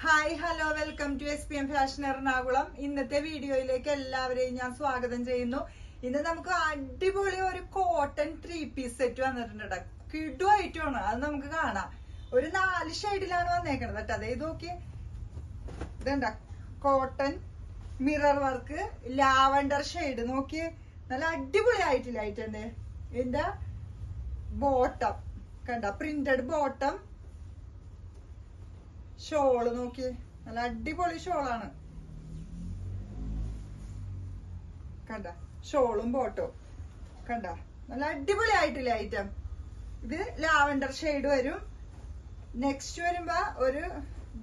Hi hello welcome to SPM fashion Ernakulam. ഇന്നത്തെ വീഡിയോയിലേക്ക് എല്ലാവരെയും ഞാൻ സ്വാഗതം ചെയ്യുന്നു. ഇന്ന് നമുക്ക് അടിപൊളി ഒരു കോട്ടൺ 3 പീസ് സെറ്റ് വന്നിട്ടുണ്ട്. കിടുവായിട്ടാണ് അത് നമുക്ക് കാണാം. ഒരു 4 ഷെയ്ഡിലാണ് വന്നേക്കണത് കേട്ടോ. അതേ നോക്കിയേ, ഇതെന്താ cotton mirror work lavender shade. നോക്കിയേ, നല്ല അടിപൊളി ആയിട്ടുണ്ട്. ഇതിന്റെ ബോട്ടം കണ്ട, പ്രിന്റഡ് ബോട്ടം, ഷോള് നോക്കിയേ, നല്ല അടിപൊളി ഷോളാണ് കണ്ട. ഷോളും ബോട്ടോ കണ്ട, നല്ല അടിപൊളി ആയിട്ടില്ല ഐറ്റം. ഇത് ലാവണ്ടർ ഷെയ്ഡ് വരും. നെക്സ്റ്റ് വരുമ്പോ ഒരു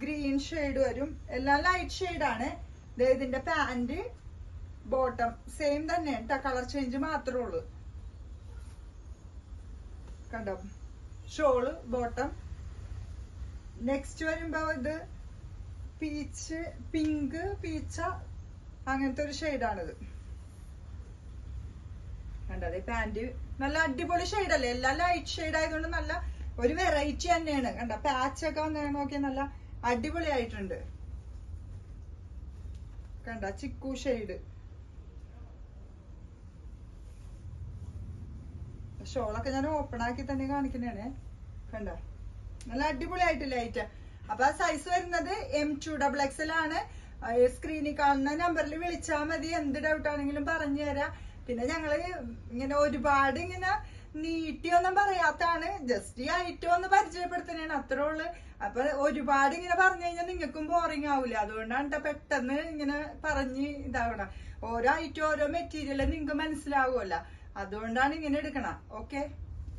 ഗ്രീൻ ഷെയ്ഡ് വരും. എല്ലാം ലൈറ്റ് ഷെയ്ഡാണ്. ഇതിന്റെ പാന്റ് ബോട്ടം സെയിം തന്നെ കേട്ടോ, കളർ ചേഞ്ച് മാത്രമേ ഉള്ളൂ കണ്ടോ. Shawl bottom. നെക്സ്റ്റ് വരുമ്പോ ഇത് പീച്ച്, പിങ്ക് പീച്ച, അങ്ങനത്തെ ഒരു ഷെയ്ഡാണിത് കണ്ടത്. പാന്റ് നല്ല അടിപൊളി ഷെയ്ഡല്ലേ, എല്ലാം ലൈറ്റ് ഷെയ്ഡ് ആയതുകൊണ്ട് നല്ല ഒരു വെറൈറ്റി തന്നെയാണ് കണ്ട. പാച്ചൊക്കെ വന്ന് നോക്കിയാൽ നല്ല അടിപൊളി ആയിട്ടുണ്ട് കണ്ട. ചിക്കു ഷെയ്ഡ്. ഷോളൊക്കെ ഞാൻ ഓപ്പൺ ആക്കി തന്നെ കാണിക്കുന്നതാണ് കണ്ട. നല്ല അടിപൊളി ആയിട്ടില്ല ഐറ്റം. അപ്പൊ ആ സൈസ് വരുന്നത് M2XXL ആണ്. സ്ക്രീനിൽ കാണുന്ന നമ്പറിൽ വിളിച്ചാൽ മതി. എന്ത് ഡൗട്ട് ആണെങ്കിലും പറഞ്ഞു തരാം. പിന്നെ ഞങ്ങള് ഇങ്ങനെ ഒരുപാട് ഇങ്ങനെ നീട്ടിയൊന്നും പറയാത്താണ്, ജസ്റ്റ് ഈ ഐറ്റം ഒന്ന് പരിചയപ്പെടുത്തുന്നതാണ്, അത്രേ ഉള്ളു. അപ്പൊ ഒരുപാട് ഇങ്ങനെ പറഞ്ഞു കഴിഞ്ഞാൽ നിങ്ങൾക്കും ബോറിംഗ് ആവൂല. അതുകൊണ്ടാണ് പെട്ടെന്ന് ഇങ്ങനെ പറഞ്ഞ് ഇതാവണം. ഓരോ ഐറ്റം ഓരോ മെറ്റീരിയൽ നിങ്ങൾക്ക് മനസ്സിലാവുമല്ലോ, അതുകൊണ്ടാണ് ഇങ്ങനെ എടുക്കണം. ഓക്കെ.